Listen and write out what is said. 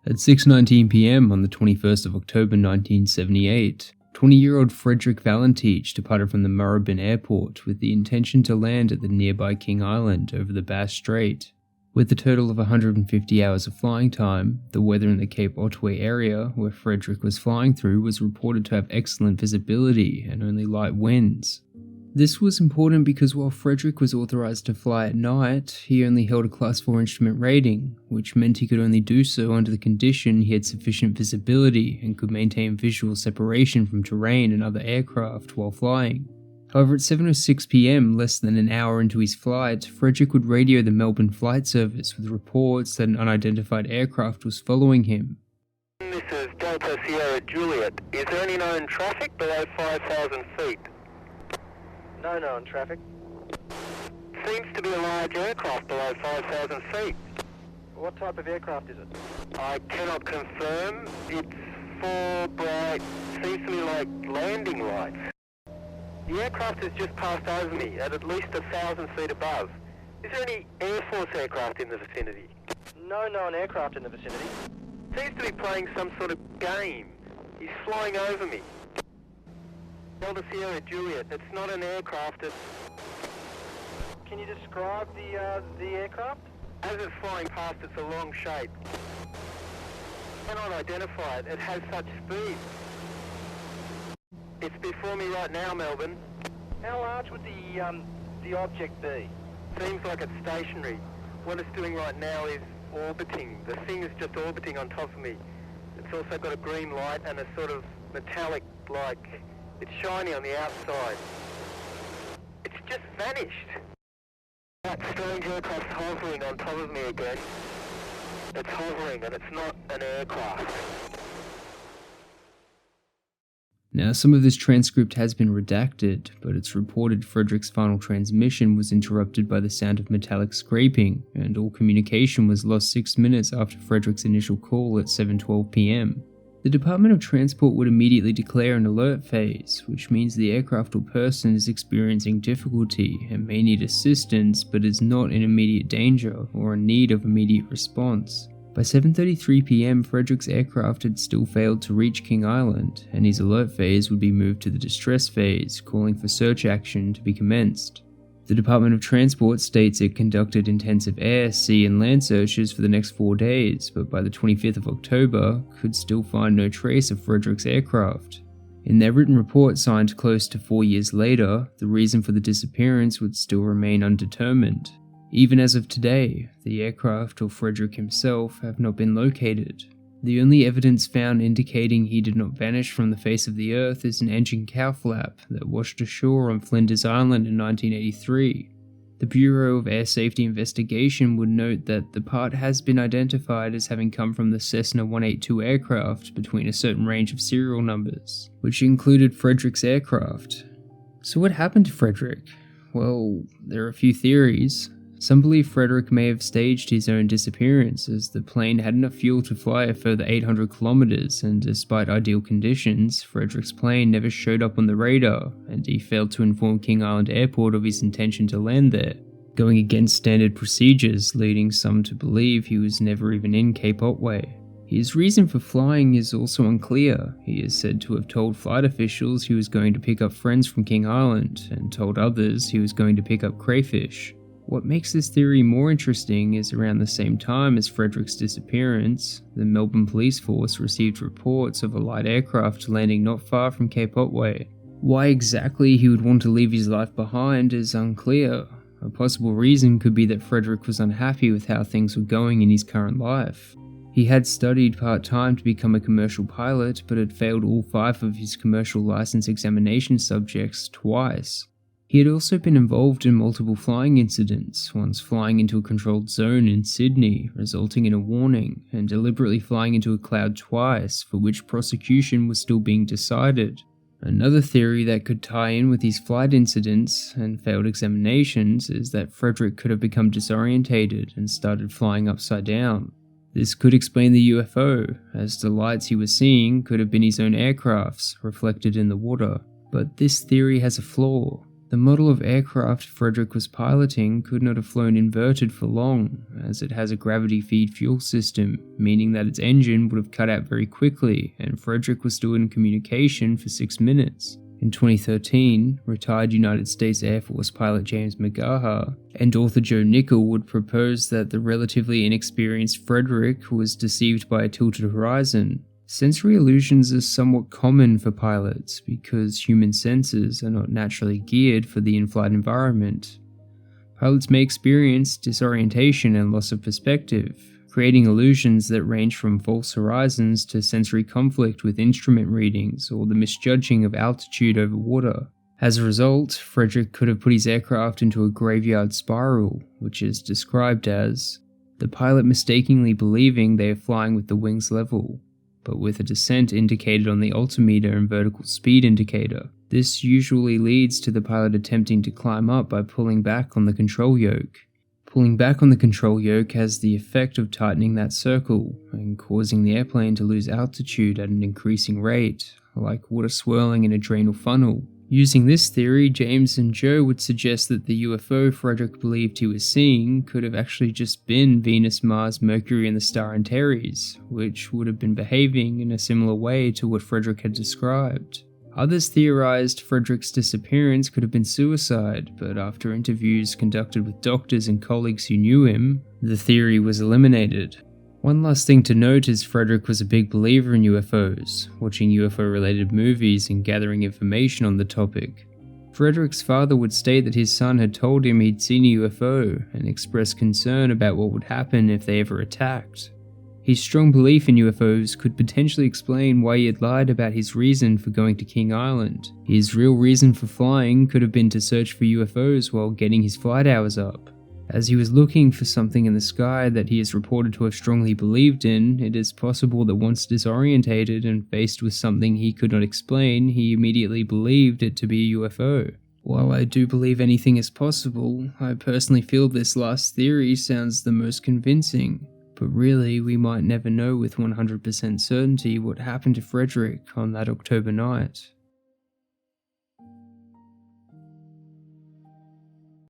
At 6:19 p.m. on the 21st of October 1978, 20-year-old Frederick Valentich departed from the Moorabbin Airport with the intention to land at the nearby King Island over the Bass Strait. With a total of 150 hours of flying time, the weather in the Cape Otway area where Frederick was flying through was reported to have excellent visibility and only light winds. This was important because while Frederick was authorized to fly at night, he only held a Class 4 instrument rating, which meant he could only do so under the condition he had sufficient visibility and could maintain visual separation from terrain and other aircraft while flying. However, at 7:06 p.m, less than an hour into his flight, Frederick would radio the Melbourne Flight Service with reports that an unidentified aircraft was following him. This is Delta Sierra Juliet. Is there any known traffic below 5,000 feet? No known traffic. Seems to be a large aircraft below 5,000 feet. What type of aircraft is it? I cannot confirm. It's four bright, seems to me like landing lights. The aircraft has just passed over me at least 1,000 feet above. Is there any Air Force aircraft in the vicinity? No known aircraft in the vicinity. Seems to be playing some sort of game. He's flying over me. Delta Sierra Juliet, it's not an aircraft, it's... Can you describe the aircraft? As it's flying past, it's a long shape. Cannot identify it, it has such speed. It's before me right now, Melbourne. How large would the object be? Seems like it's stationary. What it's doing right now is orbiting. The thing is just orbiting on top of me. It's also got a green light and a sort of metallic, like, it's shiny on the outside. It's just vanished. That strange aircraft's hovering on top of me again. It's hovering and it's not an aircraft. Now, some of this transcript has been redacted, but it's reported Frederick's final transmission was interrupted by the sound of metallic scraping, and all communication was lost 6 minutes after Frederick's initial call at 7:12 p.m. The Department of Transport would immediately declare an alert phase, which means the aircraft or person is experiencing difficulty and may need assistance but is not in immediate danger or in need of immediate response. By 7:33 p.m, Frederick's aircraft had still failed to reach King Island, and his alert phase would be moved to the distress phase, calling for search action to be commenced. The Department of Transport states it conducted intensive air, sea and land searches for the next 4 days, but by the 25th of October, could still find no trace of Frederick's aircraft. In their written report signed close to 4 years later, the reason for the disappearance would still remain undetermined. Even as of today, the aircraft or Frederick himself have not been located. The only evidence found indicating he did not vanish from the face of the earth is an engine cow flap that washed ashore on Flinders Island in 1983. The Bureau of Air Safety Investigation would note that the part has been identified as having come from the Cessna 182 aircraft between a certain range of serial numbers, which included Frederick's aircraft. So what happened to Frederick? Well, there are a few theories. Some believe Frederick may have staged his own disappearance as the plane had enough fuel to fly a further 800 kilometers, and despite ideal conditions, Frederick's plane never showed up on the radar and he failed to inform King Island Airport of his intention to land there, going against standard procedures, leading some to believe he was never even in Cape Otway. His reason for flying is also unclear. He is said to have told flight officials he was going to pick up friends from King Island and told others he was going to pick up crayfish. What makes this theory more interesting is around the same time as Frederick's disappearance, the Melbourne Police Force received reports of a light aircraft landing not far from Cape Otway. Why exactly he would want to leave his life behind is unclear. A possible reason could be that Frederick was unhappy with how things were going in his current life. He had studied part-time to become a commercial pilot, but had failed all 5 of his commercial license examination subjects twice. He had also been involved in multiple flying incidents, once flying into a controlled zone in Sydney, resulting in a warning, and deliberately flying into a cloud twice, for which prosecution was still being decided. Another theory that could tie in with these flight incidents and failed examinations is that Frederick could have become disorientated and started flying upside down. This could explain the UFO, as the lights he was seeing could have been his own aircrafts reflected in the water. But this theory has a flaw. The model of aircraft Frederick was piloting could not have flown inverted for long, as it has a gravity feed fuel system, meaning that its engine would have cut out very quickly, and Frederick was still in communication for 6 minutes. In 2013, retired United States Air Force pilot James McGaha and author Joe Nickell would propose that the relatively inexperienced Frederick was deceived by a tilted horizon. Sensory illusions are somewhat common for pilots because human senses are not naturally geared for the in-flight environment. Pilots may experience disorientation and loss of perspective, creating illusions that range from false horizons to sensory conflict with instrument readings or the misjudging of altitude over water. As a result, Frederick could have put his aircraft into a graveyard spiral, which is described as the pilot mistakenly believing they are flying with the wings level, but with a descent indicated on the altimeter and vertical speed indicator. This usually leads to the pilot attempting to climb up by pulling back on the control yoke. Pulling back on the control yoke has the effect of tightening that circle and causing the airplane to lose altitude at an increasing rate, like water swirling in a drainal funnel. Using this theory, James and Joe would suggest that the UFO Frederick believed he was seeing could have actually just been Venus, Mars, Mercury, and the star Antares, which would have been behaving in a similar way to what Frederick had described. Others theorized Frederick's disappearance could have been suicide, but after interviews conducted with doctors and colleagues who knew him, the theory was eliminated. One last thing to note is Frederick was a big believer in UFOs, watching UFO-related movies and gathering information on the topic. Frederick's father would state that his son had told him he'd seen a UFO and expressed concern about what would happen if they ever attacked. His strong belief in UFOs could potentially explain why he had lied about his reason for going to King Island. His real reason for flying could have been to search for UFOs while getting his flight hours up. As he was looking for something in the sky that he is reported to have strongly believed in, it is possible that once disorientated and faced with something he could not explain, he immediately believed it to be a UFO. While I do believe anything is possible, I personally feel this last theory sounds the most convincing. But really, we might never know with 100% certainty what happened to Frederick on that October night.